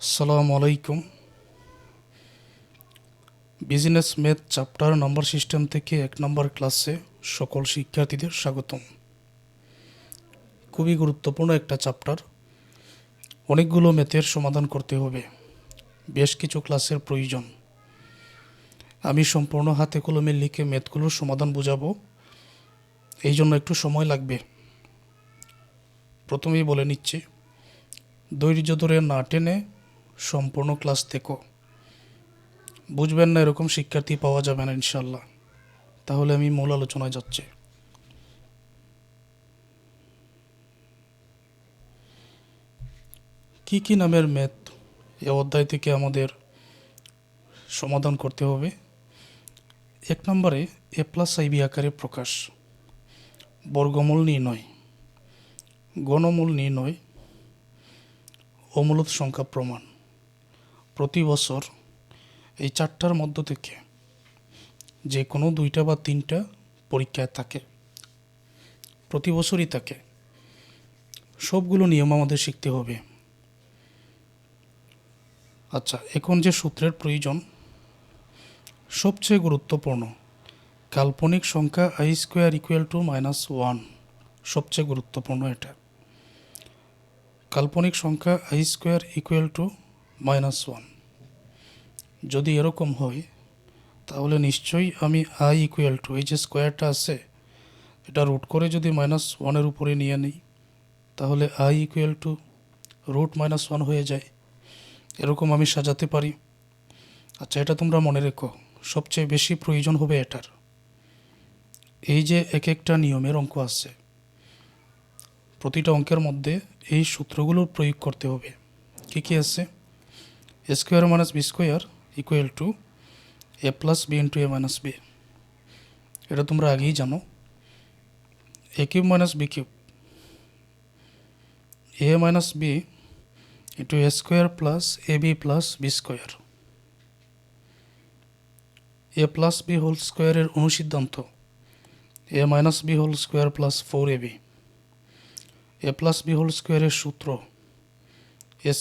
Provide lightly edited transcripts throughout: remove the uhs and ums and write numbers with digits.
আসসালামু আলাইকুম। Business math chapter number system থেকে 1 নম্বর ক্লাসে সকল শিক্ষার্থীদের স্বাগতম। খুবই গুরুত্বপূর্ণ একটা চ্যাপ্টার। অনেকগুলো ম্যাথের সমাধান করতে হবে, বেশ কিছু ক্লাসের প্রয়োজন। আমি সম্পূর্ণ হাতে কলমে লিখে ম্যাথগুলোর সমাধান বোঝাবো, এই জন্য একটু সময় লাগবে। প্রথমেই বলে নিচ্ছি, ধৈর্য ধরে না টেনে সম্পূর্ণ ক্লাস দেখো। বুঝবেন না এরকম শিক্ষার্থী পাওয়া যাবে না ইনশাল্লাহ। তাহলে আমি মূল আলোচনায় যাচ্ছি। কি কি নামের ম্যাথ এ অধ্যায় থেকে আমাদের সমাধান করতে হবে? 1 নম্বরে a+ib আকারে প্রকাশ, বর্গমূল নির্ণয়, গণমূল নির্ণয়, অমূলত সংখ্যা প্রমাণ। প্রতি বছর এই 4টার মধ্য থেকে যে কোনো 2টা বা 3টা পরীক্ষায় থাকে, প্রতি বছরই থাকে। সবগুলো নিয়ম আমাদের শিখতে হবে। আচ্ছা, এখন যে সূত্রের প্রয়োজন, সবচেয়ে গুরুত্বপূর্ণ, কাল্পনিক সংখ্যা i² = -1, সবচেয়ে গুরুত্বপূর্ণ এটা। কাল্পনিক সংখ্যা i² = -1 যদি এরকম হয়, তাহলে নিশ্চয়ই আমি i = এই যে স্কোয়ারটা আছে, এটা রুট করে যদি -1-এর উপরে নিয়ে নিই, তাহলে i = √-1 হয়ে যায়। এরকম আমি সাজাতে পারি। আচ্ছা, এটা তোমরা মনে রেখো, সবচেয়ে বেশি প্রয়োজন হবে এটার। এই যে এক একটা নিয়মের অঙ্ক আছে, প্রতিটা অঙ্কের মধ্যে এই সূত্রগুলোর প্রয়োগ করতে হবে। কি কি আছে? a² - b² = a+b * a - b। এটা তোমরা আগেই জানো। a³ - b³ a - b * a² + ab + b²। a+b² এর অনুসিদ্ধান্ত a - b² + 4ab। a+b² এর সূত্র a²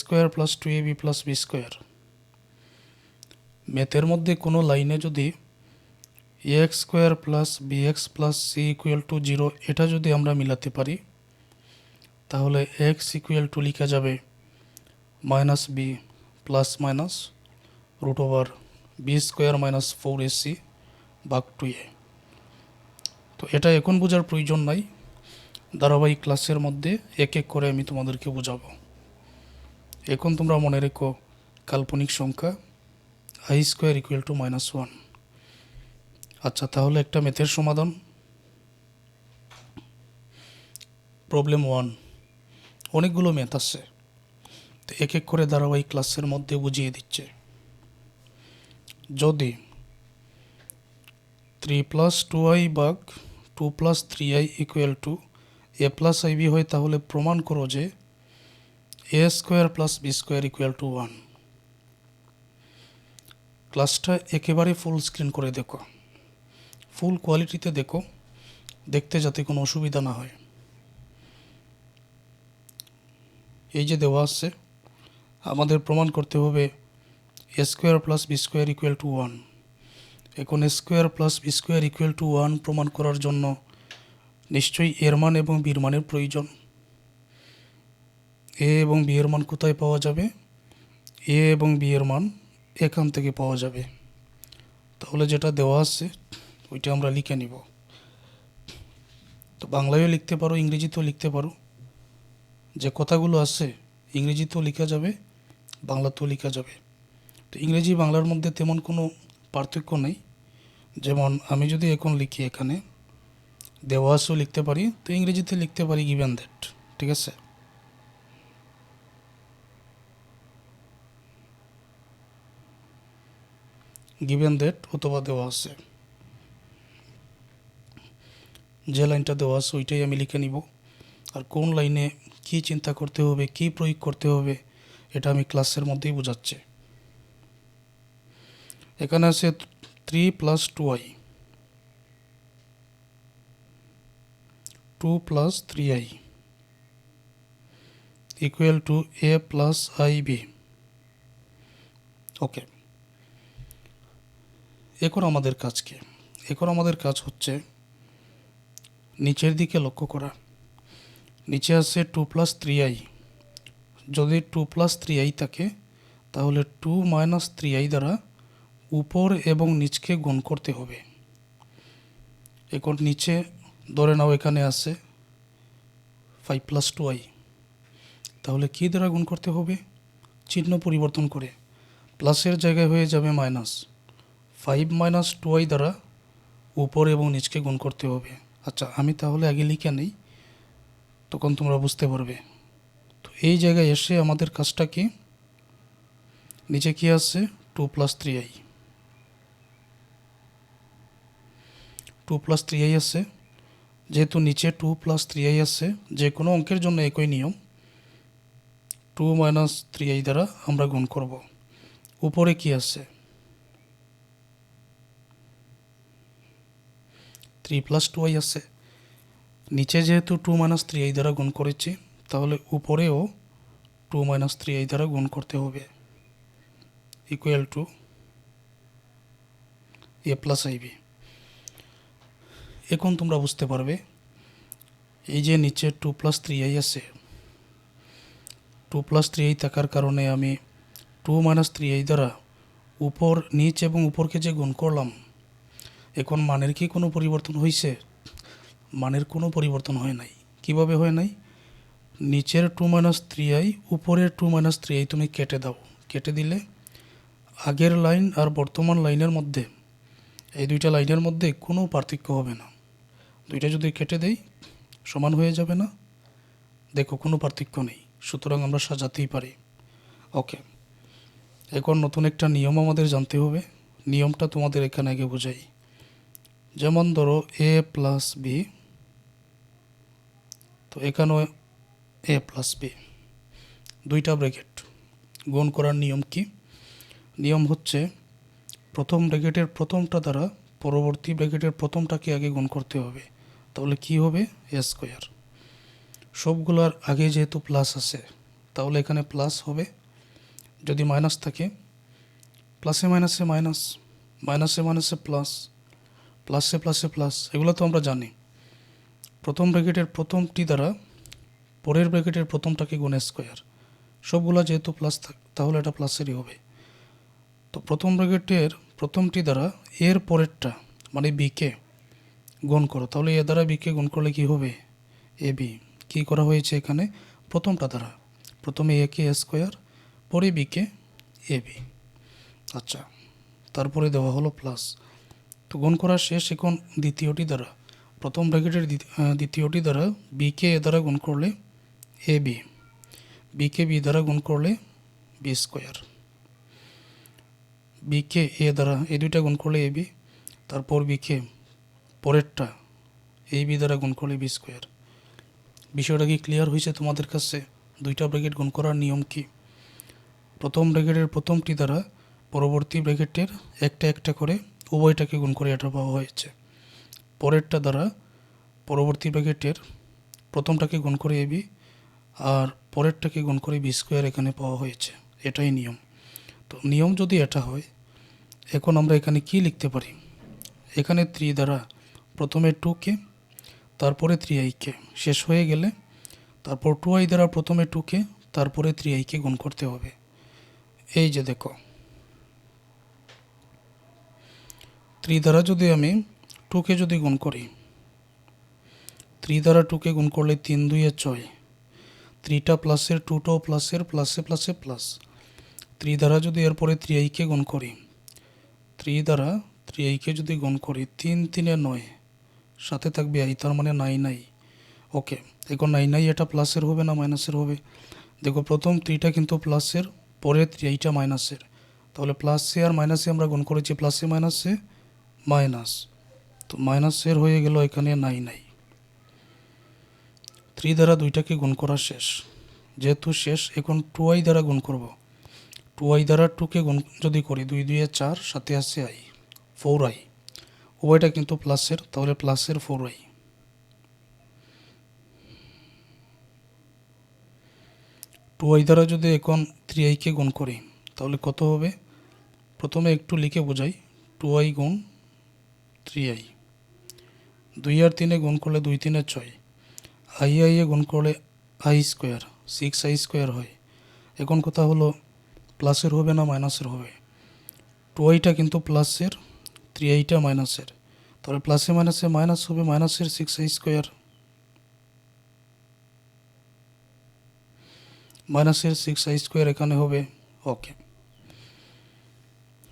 + 2ab + b²। ম্যাথের মধ্যে কোনো লাইনে যদি ax² + bx + c = 0 এটা যদি আমরা মিলাতে পারি, তাহলে x = লেখা যাবে -b ± √b² - 4ac / 2a। তো এটা এখন বোঝার প্রয়োজন নাই, ধারাবাহিক ক্লাসের মধ্যে এক এক করে আমি তোমাদেরকে বোঝাবো। এখন তোমরা মনে রেখো, কাল্পনিক সংখ্যা i² = -1। আচ্ছা, তাহলে একটা ম্যাথের সমাধান। প্রবলেম 1, অনেকগুলো ম্যাথ আছে, তো এক এক করে ধারাবাহিক ক্লাসের মধ্যে বুঝিয়ে দিচ্ছে। যদি 3 + 2i / 2 + 3i = a+ib হয়, তাহলে প্রমাণ করো যে a² + b² = 1। ক্লাসটা একেবারে ফুল স্ক্রিন করে দেখো, ফুল কোয়ালিটিতে দেখো, দেখতে যাতে কোনো অসুবিধা না হয়। এই যে দেওয়া আছে, আমাদের প্রমাণ করতে হবে a² + b² = 1। এখন a² + b² = 1 প্রমাণ করার জন্য নিশ্চয়ই এর মান এবং বির মানের প্রয়োজন। এ এবং বি এর মান কোথায় পাওয়া যাবে? এ এবং বি এর মান এখান থেকে পাওয়া যাবে। তাহলে যেটা দেওয়া আছে ওইটা আমরা লিখে নিব। তো বাংলায়ও লিখতে পারো, ইংরেজিতেও লিখতে পারো। যে কথাগুলো আছে ইংরেজিতেও লেখা যাবে, বাংলাতেও লেখা যাবে। তো ইংরেজি বাংলার মধ্যে তেমন কোনো পার্থক্য নেই। যেমন আমি যদি এখন লিখি, এখানে দেওয়া আছেও লিখতে পারি, তো ইংরেজিতে লিখতে পারি গিভেন দ্যাট। ঠিক আছে? গিভেন দ্যাট অথবা দেওয়া আছে, যে লাইনটা দেওয়া আছে ওইটাই আমি লিখে নিব। আর কোন লাইনে কি চিন্তা করতে হবে, কি প্রয়োগ করতে হবে, এটা আমি ক্লাসের মধ্যেই বোঝাচ্ছি। এখানে আছে 3 + 2i, 2 + 3i = a + ib। ওকে, এখন আমাদের কাজ কি? এখন আমাদের কাজ হচ্ছে নিচের দিকে লক্ষ্য করা। নিচে আছে 2+3i। যদি 2+3i থাকে তাহলে 2 - 3i দ্বারা উপর এবং নিচকে গুণ করতে হবে। এখন নিচে ধরে নাও এখানে আছে 5+2i, তাহলে কী দ্বারা গুণ করতে হবে? চিহ্ন পরিবর্তন করে প্লাসের জায়গায় হয়ে যাবে মাইনাস। 5 - 2i দ্বারা উপর এবং নিচকে গুণ করতে হবে। আচ্ছা, আমি তাহলে আগে লিখে নেই, তখন তোমরা বুঝতে পারবে। তো এই জায়গায় এসে আমাদের কাজটা কি? নিচে কি আছে? 2+3i। 2+3i আছে, যেহেতু নিচে 2+3i আছে, যে কোনো অঙ্কের জন্য একই নিয়ম, 2 - 3i দ্বারা আমরা গুণ করব। উপরে কি আছে? 3+2i আছে। নিচে যেহেতু 2 - 3i দ্বারা গুণ করেছি, তাহলে উপরেও 2 - 3i দ্বারা গুণ করতে হবে, ইকুয়াল টু a+ib। এখন তোমরা বুঝতে পারবে, এই যে নিচে 2+3i আছে, 2+3i থাকার কারণে আমি 2 - 3i দ্বারা উপর, নিচ এবং উপরকে যে গুণ করলাম, এখন মানের কি কোনো পরিবর্তন হয়েছে? মানের কোনো পরিবর্তন হয় নাই। কিভাবে হয় নাই? নিচের 2 - 3i, উপরের 2 - 3i তুমি কেটে দাও। কেটে দিলে আগের লাইন আর বর্তমান লাইনের মধ্যে, এই দুইটা লাইনের মধ্যে কোনো পার্থক্য হবে না। দুইটা যদি কেটে দেই সমান হয়ে যাবে না? দেখো, কোনো পার্থক্য নেই, সুতরাং আমরা সাজাতেই পারি। ওকে, এখন নতুন একটা নিয়ম আমাদের জানতে হবে। নিয়মটা তোমাদের এখানে আগে বোঝাই। যেমন ধরো a+b, তো এখানেও a+b, দুইটা ব্র্যাকেট। গুণ করার নিয়ম কি? নিয়ম হচ্ছে প্রথম ব্র্যাকেটের প্রথমটা দ্বারা পরবর্তী ব্র্যাকেটের প্রথমটাকে আগে গুণ করতে হবে। তাহলে কি হবে? a²। সবগুলোর আগে যেহেতু প্লাস আছে, তাহলে এখানে প্লাস হবে। যদি মাইনাস থাকে, প্লাসে মাইনাসে মাইনাস, মাইনাসে মাইনাসে প্লাস, প্লাসে প্লাসে প্লাস, এগুলো তো আমরা জানি। প্রথম ব্র্যাকেটের প্রথমটি দ্বারা পরের ব্র্যাকেটের প্রথমটাকে গুণ স্কোয়ার। সবগুলো যেহেতু প্লাস তাহলে এটা প্লাসেরই হবে। তো প্রথম ব্র্যাকেটের প্রথমটি দ্বারা এর পরেরটা মানে বিকে গুণ করো, তাহলে এ দ্বারা বিকে গুণ করলে কি হবে? A B. কী করা হয়েছে এখানে? প্রথমটা দ্বারা, প্রথমে এ কে স্কোয়ার, পরে বিকে এ বি। আচ্ছা, তারপরে দেওয়া হলো প্লাস। তো গুণ করা শেষ। এখন দ্বিতীয়টি দ্বারা, প্রথম ব্র্যাকেটের দ্বিতীয়টি দ্বারা বিকে এ দ্বারা গুণ করলে এ বি, বিকে বি দ্বারা গুণ করলে b², বিকে এ দ্বারা এই দুইটা গুণ করলে এ বি, তারপর বিকে পরেরটা এই বি দ্বারা গুণ করলে b²। বিষয়টা কি ক্লিয়ার হয়েছে তোমাদের কাছে? দুইটা ব্র্যাকেট গুণ করার নিয়ম কি? প্রথম ব্র্যাকেটের প্রথমটি দ্বারা পরবর্তী ব্র্যাকেটের একটা একটা করে উভয়টাকে গুণ করে এটা পাওয়া হয়েছে। পরেরটা দ্বারা পরবর্তী ব্র্যাকেটের প্রথমটাকে গুণ করে এ বি, আর পরেরটাকে গুণ করে b² এখানে পাওয়া হয়েছে। এটাই নিয়ম। তো নিয়ম যদি এটা হয়, এখন আমরা এখানে কি লিখতে পারি? এখানে 3 দ্বারা প্রথমে 2কে, তারপরে 3iকে, শেষ হয়ে গেলে তারপর 2i দ্বারা প্রথমে 2কে, তারপরে 3iকে গুণ করতে হবে। এই যে দেখো, 3 দ্বারা যদি আমি 2কে যদি গুণ করি, 3 দ্বারা 2কে গুণ করলে 3 2 6, 3টা প্লাসের, 2টাও প্লাসের, প্লাসে প্লাসে প্লাস। 3 দ্বারা যদি এরপরে 3iকে গুণ করি, 3 দ্বারা 3iকে যদি গুণ করি, 3 3 9, সাথে থাকবে i, তার মানে 9i। ওকে, এখন 9i এটা প্লাসের হবে না মাইনাসের হবে? দেখো, প্রথম 3টা কিন্তু প্লাসের, পরে 3iটা মাইনাসের, তাহলে প্লাসে আর মাইনাসে আমরা গুণ করেছি, প্লাসে মাইনাসে মাইনাস, তো মাইনাসের হয়ে গেল এখানে 9i। 3 দ্বারা দুইটাকে গুণ করা শেষ। যেহেতু শেষ, এখন 2i দ্বারা গুণ করব। 2i দ্বারা 2কে গুণ যদি করি, 2 2 4, সাথে আছে i, 4i। উভয়টা কিন্তু প্লাসের, তাহলে প্লাসের 4i। 2i দ্বারা যদি এখন 3iকে গুণ করি, তাহলে কত হবে? প্রথমে একটু লিখে বোঝাই, 2i গুণ 3i, 2 আর 3 গুণ করলে 2 3 6, i এ গুণ করলে i স্কোয়ার 6i স্কোয়ার হয়। এখন কথা হলো প্লাসের হবে না মাইনাসের হবে? 2iটা কিন্তু প্লাসের, 3iটা মাইনাসের, তাহলে প্লাসে মাইনাসে মাইনাস হবে, মাইনাসের 6i স্কোয়ার, মাইনাসের 6i স্কোয়ার এখানে হবে। ওকে,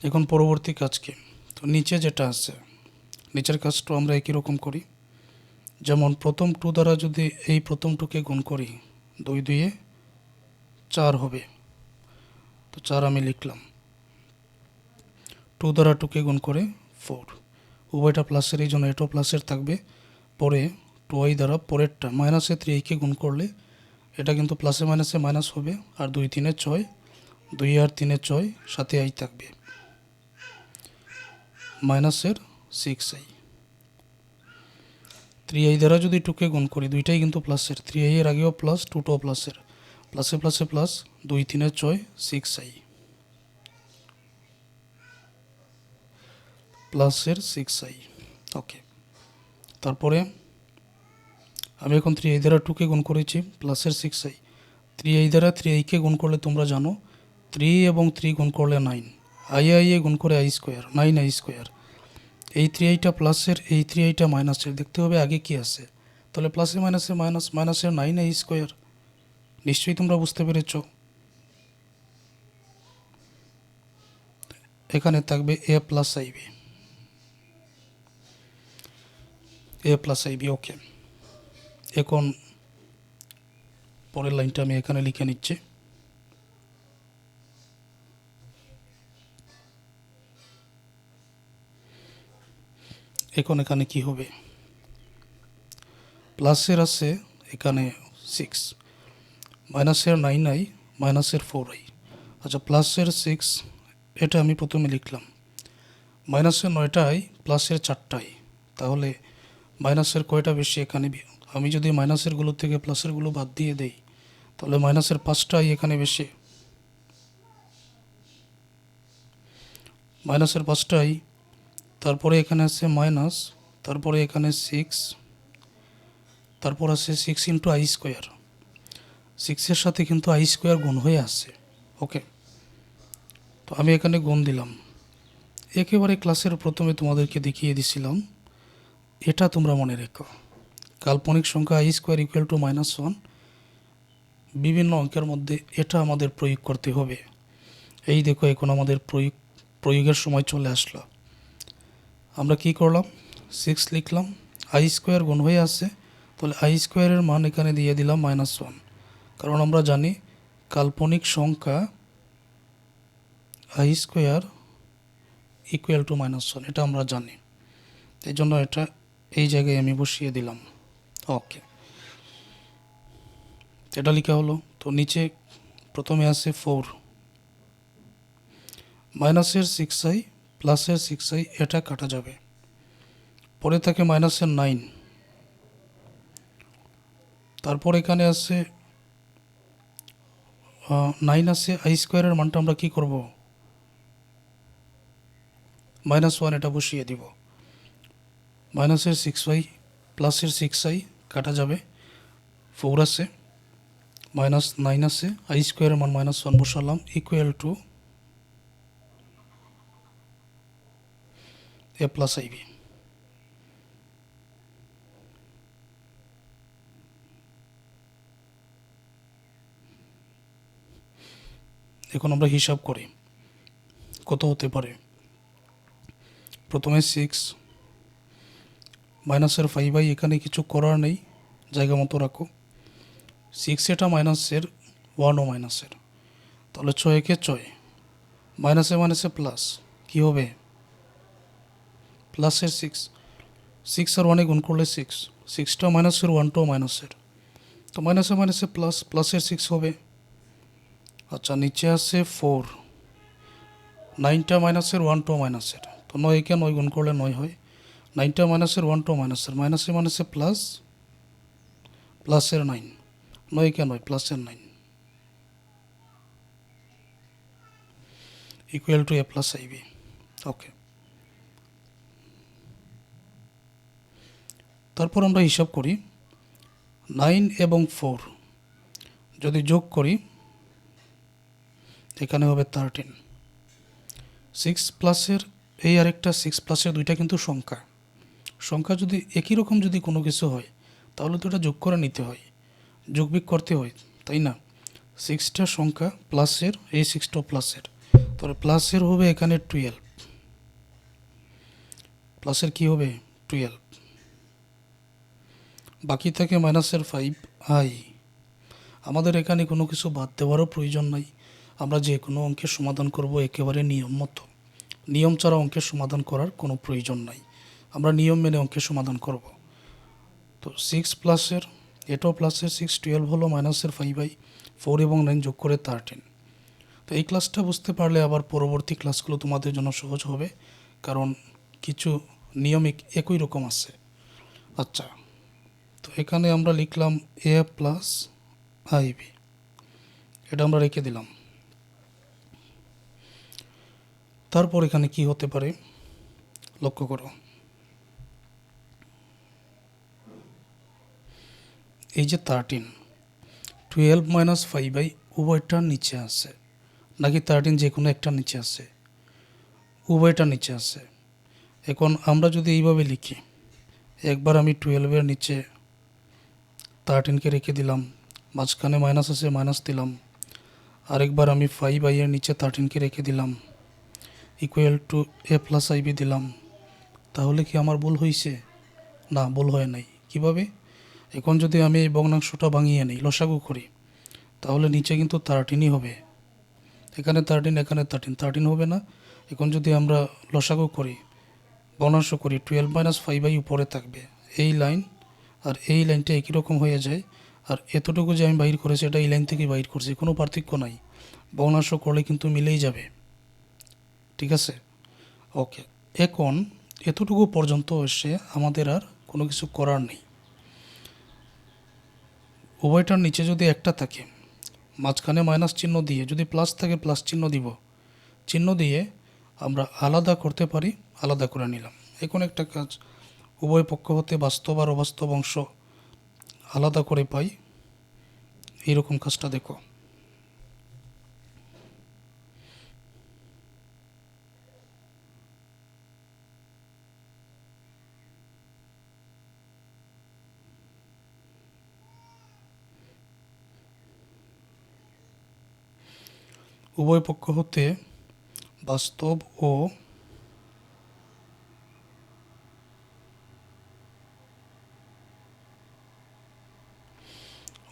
এখন পরবর্তী কাজ কি? তো নিচে যেটা আছে, নিচের কাজটা আমরা একই রকম করি। যেমন প্রথম 2 দ্বারা যদি এই প্রথম 2কে গুণ করি, 2 2 4 হবে, তো 4 আমি লিখলাম। 2 দ্বারা 2কে গুণ করে 4, উভয়টা প্লাসের, এই জন্য এটাও প্লাসের থাকবে। পরে 2i দ্বারা পরেরটা মাইনাসে 3iকে গুণ করলে এটা কিন্তু প্লাসে মাইনাসে মাইনাস হবে, আর 2 3 6, 2 আর 3 6, সাথে i থাকবে, মাইনাসের 6i। 3i দ্বারা যদি 2কে গুণ করি, দুইটাই কিন্তু প্লাসের, 3i এর আগেও প্লাস, 2টাও প্লাসের, প্লাসে প্লাসে প্লাস, 2 3 6, 6i, প্লাসের 6i। ওকে, তারপরে আমি এখন 3i দ্বারা 2কে গুণ করেছি, প্লাসের 6i। 3i দ্বারা 3iকে গুণ করলে তোমরা জানো 3 এবং 3 গুণ করলে 9, i এ গুণ করে i স্কোয়ার, 9i স্কোয়ার। এই 3iটা প্লাসের, এই 3iটা মাইনাসের, দেখতে হবে আগে কি আছে। তাহলে প্লাসে মাইনাসে মাইনাস, মাইনাসের 9i স্কোয়ার। নিশ্চয়ই তোমরা বুঝতে পেরেছ। এখানে থাকবে a প্লাস আইব, a প্লাস আইব। ওকে, এখন পরের লাইনটা আমি এখানে লিখে নিচ্ছি। এখন এখানে কি হবে? প্লাসের আছে এখানে 6, মাইনাসের 9i, মাইনাসের 4i। আচ্ছা, প্লাসের 6 এটা আমি প্রথমে লিখলাম, মাইনাসের 9টাই, প্লাসের 4টাই, তাহলে মাইনাসের কয়টা বেশি এখানে? আমি যদি মাইনাসেরগুলো থেকে প্লাসেরগুলো বাদ দিয়ে দেই, তাহলে মাইনাসের 5টাই এখানে বেশি, মাইনাসের 5টাই। তারপরে এখানে আছে মাইনাস, তারপরে এখানে 6, তারপর আছে 6 ইন্টু i স্কোয়ার, 6-এর সাথে কিন্তু i স্কোয়ার গুণ হয়ে আসছে। ওকে, তো আমি এখানে গুণ দিলাম। একেবারে ক্লাসের প্রথমে তোমাদেরকে দেখিয়ে দিছিলাম, এটা তোমরা মনে রেখো, কাল্পনিক সংখ্যা i স্কোয়ার ইকুয়াল টু -1, বিভিন্ন অঙ্কের মধ্যে এটা আমাদের প্রয়োগ করতে হবে। এই দেখো, এখন আমাদের প্রয়োগের সময় চলে আসলো। আমরা কি করলাম? 6 লিখলাম, i স্কোয়ার গুণ হয়ে আসছে, তাহলে i স্কোয়ারের মান এখানে দিয়ে দিলাম -1, কারণ আমরা জানি কাল্পনিক সংখ্যা i স্কোয়ার ইকুয়াল টু -1, এটা আমরা জানি, এই জন্য এটা এই জায়গায় আমি বসিয়ে দিলাম। ওকে, এটা লেখা হলো। তো নিচে প্রথমে আছে 4, মাইনাসের 6i, প্লাসের 6i, এটা কাটা যাবে। পরে থাকে মাইনাসের 9, তারপর এখানে আছে 9 আছে, i স্কোয়ারের মানটা আমরা কি করব? -1, এটা বসিয়ে দিব। মাইনাসের 6i, প্লাসের 6i কাটা যাবে, 4 আছে, -9 আছে, i স্কোয়ারের মান -1 বসালাম, ইকুয়াল টু a প্লাস আইব। এখন আমরা হিসাব করি কত হতে পারে। প্রথমে 6 মাইনাসের 5i, এখানে কিছু করার নেই, জায়গা মতো রাখো। 6 এটা মাইনাসের, 1ও মাইনাসের, তাহলে 6 একে 6, মাইনাসে মাইনাসে প্লাস, কি হবে? প্লাসের 6 আর 1 গুণ করলে 6, 6টা মাইনাসের, 1টাও মাইনাসের, তো মাইনাসে মাইনাসে প্লাস, প্লাসের 6 হবে। আচ্ছা, নিচে আছে 4, 9টা মাইনাসের, 1টাও মাইনাসের, তো 9 একে 9 গুণ করলে 9 হয়, 9টা মাইনাসের, 1টাও মাইনাসের, মাইনাসে মাইনাসে প্লাস, প্লাসের 9, 9 একে 9, প্লাসের 9। Equal to A plus I B. Okay, তারপর আমরা হিসাব করি 9 এবং 4 যদি যোগ করি এখানে হবে 13। 6 প্লাসের এই আরেকটা 6 প্লাসের দুইটা কিন্তু সংখ্যা, সংখ্যা যদি একই রকম যদি কোনো কিছু হয় তাহলে তো এটা যোগ করে নিতে হয়, যোগবিয়োগ করতে হয়, তাই না? 6টা সংখ্যা প্লাসের, এই 6টা প্লাসের, তাহলে প্লাসের হবে এখানে 12, প্লাসের কি হবে 12, বাকি থাকে মাইনাসের 5 আই। আমাদের এখানে কোনো কিছু বাদ দেওয়ারও প্রয়োজন নাই, আমরা যে কোনো অঙ্কের সমাধান করব একেবারে নিয়ম মতো, নিয়ম ছাড়া অঙ্কের সমাধান করার কোনো প্রয়োজন নাই, আমরা নিয়ম মেনে অঙ্কের সমাধান করব। তো 6 প্লাসের, এটাও প্লাসের 6, 12 হলো মাইনাসের 5/4 এবং 9 যোগ করে 13। তো এই ক্লাসটা বুঝতে পারলে আবার পরবর্তী ক্লাসগুলো তোমাদের জন্য সহজ হবে, কারণ কিছু নিয়ম একই রকম আছে। আচ্ছা, তো এখানে আমরা লিখলাম এ প্লাস আইবি, এটা আমরা রেখে দিলাম। তারপর এখানে কি হতে পারে লক্ষ্য করো, এই যে 13, 12 মাইনাস 5 উভয়টার নিচে আছে, নাকি 13 যে কোনো একটা নিচে আছে? উভয়টা নিচে আছে। এখন আমরা যদি এইভাবে লিখি, একবার আমি 12-এর নিচে 13কে রেখে দিলাম, মাঝখানে মাইনাস আছে মাইনাস দিলাম, আরেকবার আমি 5/এর নিচে 13কে রেখে দিলাম, equal to A plus IB দিলাম, তাহলে কি আমার ভুল হয়েছে? না, ভুল হয় নাই। কিভাবে? এখন যদি আমি এই ভগ্নাংশটা ভাঙিয়ে নিই, লসাগু করি, তাহলে নিচে কিন্তু 13ই হবে, এখানে 13, এখানে 13 হবে না। এখন যদি আমরা লসাগু করি, ভগ্নাংশ করি, 12 মাইনাস 5 উপরে থাকবে, এই লাইন আর এই লাইনটা একই রকম হয়ে যায়, আর এতটুকু যে আমি বাইর করেছি এটা এই লাইন থেকে বাইর করছি, কোনো পার্থক্য নাই, ভগ্নাংশ করলে কিন্তু মিলেই যাবে, ঠিক আছে? ওকে, এখন এতটুকু পর্যন্ত এসে আমাদের আর কোনো কিছু করার নেই। উভয়টার নিচে যদি একটা থাকে, মাঝখানে মাইনাস চিহ্ন দিয়ে, যদি প্লাস থাকে প্লাস চিহ্ন দিব, চিহ্ন দিয়ে আমরা আলাদা করতে পারি, আলাদা করে নিলাম। এখন একটা কাজ, উভয় পক্ষ হতে বাস্তব আর অবাস্তব অংশ আলাদা করে পাই, এইরকম কাজটা দেখো। উভয় পক্ষ হতে বাস্তব ও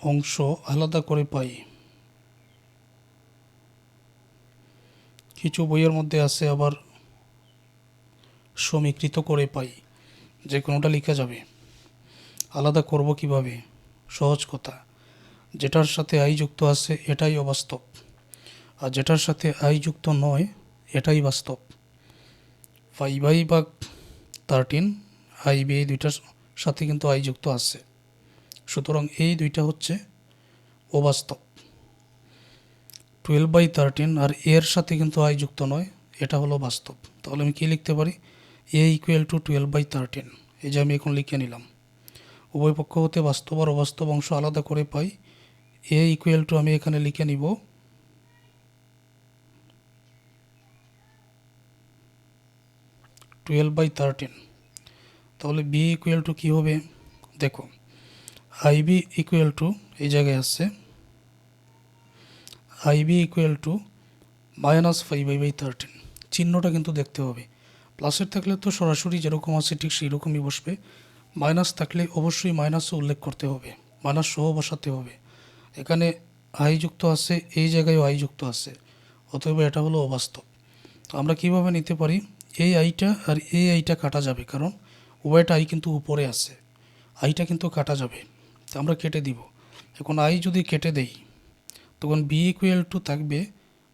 অংশ আলাদা করে পাই। কিছু বইয়ের মধ্যে আছে আবার সমীকৃত করে পাই, যে কোনোটা লেখা যাবে। আলাদা করব কিভাবে? সহজ কথা, যেটার সাথে আই যুক্ত আছে এটাই অবাস্তব, আর যেটার সাথে আই যুক্ত নয় এটাই বাস্তব। 5/13 আইবি এই দুইটার সাথে কিন্তু আই যুক্ত আছে, সুতরাং এই দুইটা হচ্ছে অবাস্তব। 12/13 আর এর সাথে কিন্তু আই যুক্ত নয়, এটা হলো বাস্তব। তাহলে আমি কী লিখতে পারি? এ ইকুয়াল টু 12/13, এই যে আমি এখন লিখে নিলাম। উভয় পক্ষ হতে বাস্তব আর অবাস্তব অংশ আলাদা করে পাই, এ ইকুয়াল টু আমি এখানে লিখে নিব 12/13। তাহলে বি ইকুয়াল টু কী হবে দেখো, আইবি ইকুয়াল টু এই জায়গায় আছে, আইবি ইকুয়াল টু -5/13। চিহ্নটা কিন্তু দেখতে হবে, প্লাসের থাকলে তো সরাসরি যেরকম আছে ঠিক সেই রকমই বসবে, মাইনাস থাকলে অবশ্যই মাইনাসও উল্লেখ করতে হবে, মাইনাস সহ বসাতে হবে। এখানে আই যুক্ত আছে, এই জায়গায়ও আই যুক্ত আছে, অতএব এটা হলো অবাস্তব। তো আমরা কীভাবে নিতে পারি? এই আইটা আর এই আইটা কাটা যাবে, কারণ উভয়টা আই কিন্তু উপরে আছে, আইটা কিন্তু কাটা যাবে, তো আমরা কেটে দিব। এখন আই যদি কেটে দেই তখন বি ইকুয়াল টু থাকবে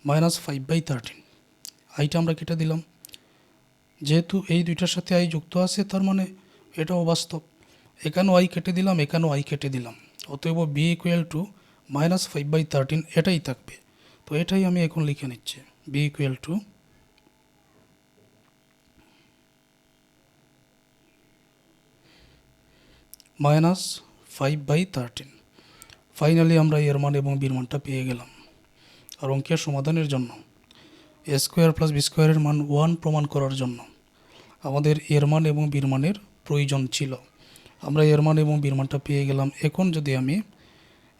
-5/13, আইটা আমরা কেটে দিলাম, যেহেতু এই দুইটার সাথে আই যুক্ত আছে তার মানে এটা অবাস্তব। এখানেও আই কেটে দিলাম, এখানেও আই কেটে দিলাম, অতএব বি ইকুয়াল টু -5/13 এটাই থাকবে। তো এটাই আমি এখন লিখে নিচ্ছি, বি ইকুয়াল টু -5/13। ফাইনালি আমরা এর মান এবং বির মানটা পেয়ে গেলাম। আর অঙ্কের সমাধানের জন্য এ স্কোয়ার প্লাস বি স্কোয়ারের মান 1 প্রমাণ করার জন্য আমাদের এর মান এবং বির মানের প্রয়োজন ছিল। আমরা এর মান এবং বির মানটা পেয়ে গেলাম। এখন যদি আমি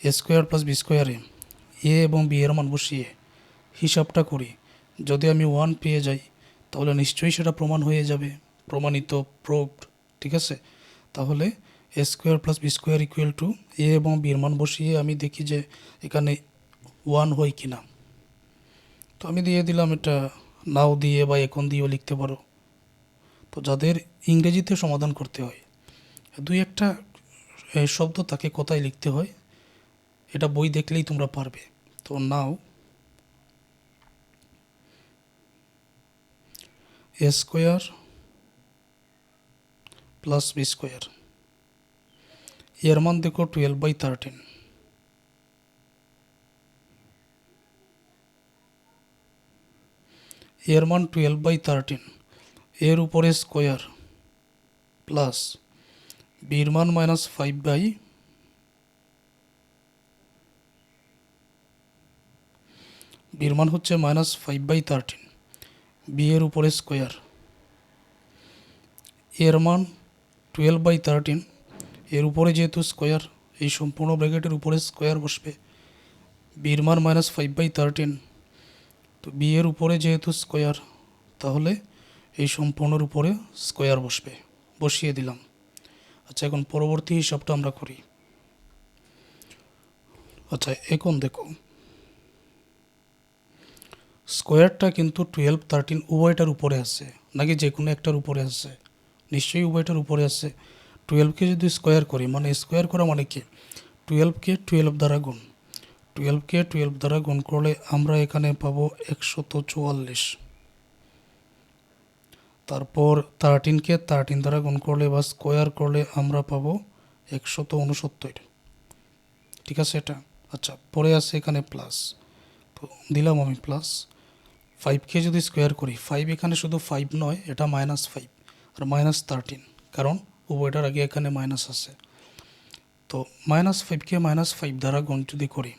এ স্কোয়ার প্লাস বি স্কোয়ারে এ এবং বি এর মান বসিয়ে হিসাবটা করি, যদি আমি 1 পেয়ে যাই তাহলে নিশ্চয়ই সেটা প্রমাণ হয়ে যাবে, প্রমাণিত, প্রুভড। ঠিক আছে, তাহলে A square plus B square equal to A এবং বির মান বসিয়ে আমি দেখি যে এখানে 1 হয় কি না। তো আমি দিয়ে দিলাম, এটা নাও দিয়ে বা এখন দিয়েও লিখতে পারো। তো যাদের ইংরেজিতে সমাধান করতে হয়, দুই একটা শব্দ তাকে কথায় লিখতে হয়, এটা বই দেখলেই তোমরা পারবে। তো নাও এ স্কোয়ার প্লাস বি স্কোয়ার, এর মান দেখো 12/13। এর মান 12/13, এর উপরে স্কোয়ার প্লাস বির মান -5/, বির মান হচ্ছে -5/13, বি এর উপরে স্কোয়ার, এর মান 12/13, এর উপরে যেহেতু স্কোয়ার, এই সম্পূর্ণ ব্র্যাকেটের উপরে স্কোয়ার বসবে। বির মান -5/13, তো বি এর উপরে যেহেতু স্কোয়ার, তাহলে এই সম্পূর্ণর উপরে স্কোয়ার বসবে, বসিয়ে দিলাম। আচ্ছা, এখন পরবর্তী হিসাবটা আমরা করি। আচ্ছা, এখন দেখো স্কোয়ারটা কিন্তু 12, 13 উভয়টার উপরে আছে, নাকি যে কোনো একটার উপরে আছে? নিশ্চয়ই উভয়টার উপরে আছে। 12কে যদি স্কোয়ার করি, মানে স্কোয়ার করা মানে কি, 12কে 12 দ্বারা গুণ, 12কে 12 দ্বারা গুণ করলে আমরা এখানে পাবো 144। তারপর 13কে 13 দ্বারা গুণ করলে বা স্কোয়ার করলে আমরা পাবো 169। ঠিক আছে এটা। আচ্ছা, পরে আছে এখানে প্লাস, তো দিলাম আমি প্লাস। 5কে যদি স্কোয়ার করি, 5 এখানে শুধু 5 নয়, এটা -5 আর -13, কারণ উভয়টার আগে এখানে মাইনাস আছে। তো -5কে -5 দ্বারা গুণ যদি করি,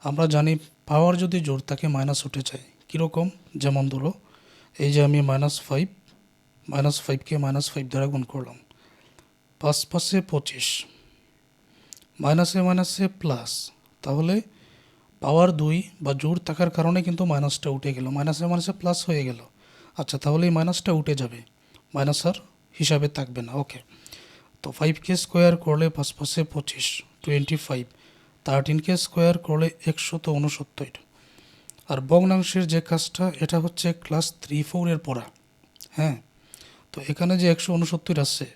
আমরা জানি পাওয়ার যদি জোর থাকে মাইনাস উঠে যায়। কীরকম? যেমন ধরো এই যে আমি -5কে -5 দ্বারা গুণ করলাম, 5 5 25, মাইনাসে মাইনাসে প্লাস, তাহলে পাওয়ার 2 বা জোর থাকার কারণে কিন্তু মাইনাসটা উঠে গেল, মাইনাসে মাইনাসে প্লাস হয়ে গেল। আচ্ছা, তাহলে এই মাইনাসটা উঠে যাবে, মাইনাস আর হিসাবে থাকবে না। ওকে, তো 5কে স্কোয়ার করলে 5 5 25, 25, 13কে স্কোয়ার করলে 169। আর ভগ্নাংশের যে কাজটা, এটা হচ্ছে ক্লাস 3-4 এর পড়া। হ্যাঁ, তো এখানে যে 169 আছে,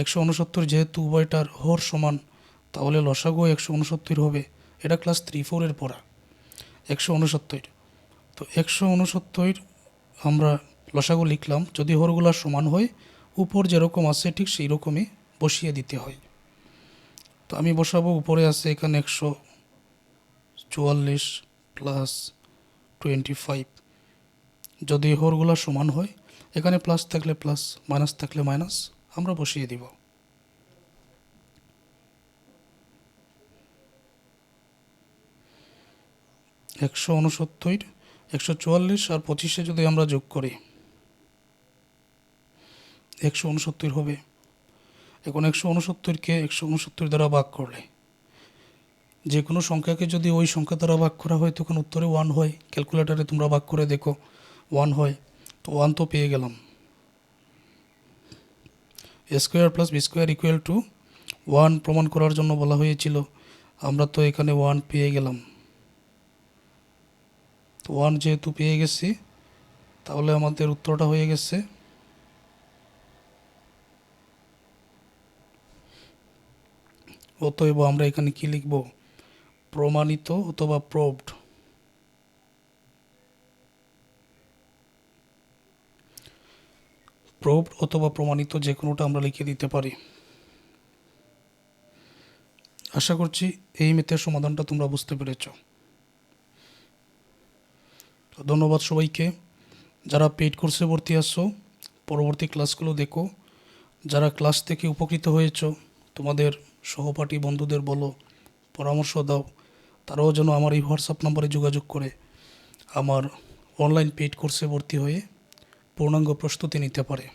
169 যেহেতু উভয়টার হর সমান, তাহলে লসাগু 169 হবে। এটা ক্লাস 3-4 এর পড়া 169। তো 169 আমরা লসাগু লিখলাম, যদি হরগুলা সমান হয়, উপর যেরকম আছে ঠিক সেই রকমই বসিয়ে দিতে হয়। তো আমি বসাবো, উপরে আছে এখানে 144 প্লাস 25। যদি হরগুলা সমান হয়, এখানে প্লাস থাকলে প্লাস, মাইনাস থাকলে মাইনাস, আমরা বসিয়ে দিব। একশো 144 আর 25 যদি আমরা যোগ করি 169 হবে। এখন 169কে 169 দ্বারা ভাগ করলে, যে কোনো সংখ্যাকে যদি ওই সংখ্যা দ্বারা ভাগ করা হয় তখন উত্তরে 1 হয়। ক্যালকুলেটারে তোমরা ভাগ করে দেখো 1 হয়। তো 1 তো পেয়ে গেলাম। A square plus B square equal to 1 প্রমাণ করার জন্য বলা হয়েছিল, আমরা তো এখানে 1 পেয়ে গেলাম। তো 1 যেহেতু পেয়ে গেছি, তাহলে আমাদের উত্তরটা হয়ে গেছে অতএব আমরা এখানে কি লিখব? প্রমাণিত অথবা প্রুভড। প্রুভড অথবা প্রমাণিত, যে কোনোটা আমরা লিখে দিতে পারি। আশা করছি এই ম্যাথের সমাধানটা তোমরা বুঝতে পেরেছ। তো ধন্যবাদ সবাইকে। যারা পেইড কোর্সে ভর্তি আসছো, পরবর্তী ক্লাসগুলো দেখো। যারা ক্লাস থেকে উপকৃত হয়েছো, তোমাদের সহপাঠী বন্ধুদের বলো, পরামর্শ দাও, তারাও যেন আমার এই হোয়াটসঅ্যাপ নাম্বারে যোগাযোগ করে আমার অনলাইন পেইড কোর্সে ভর্তি হয়ে পূর্ণাঙ্গ প্রস্তুতি নিতে পারে।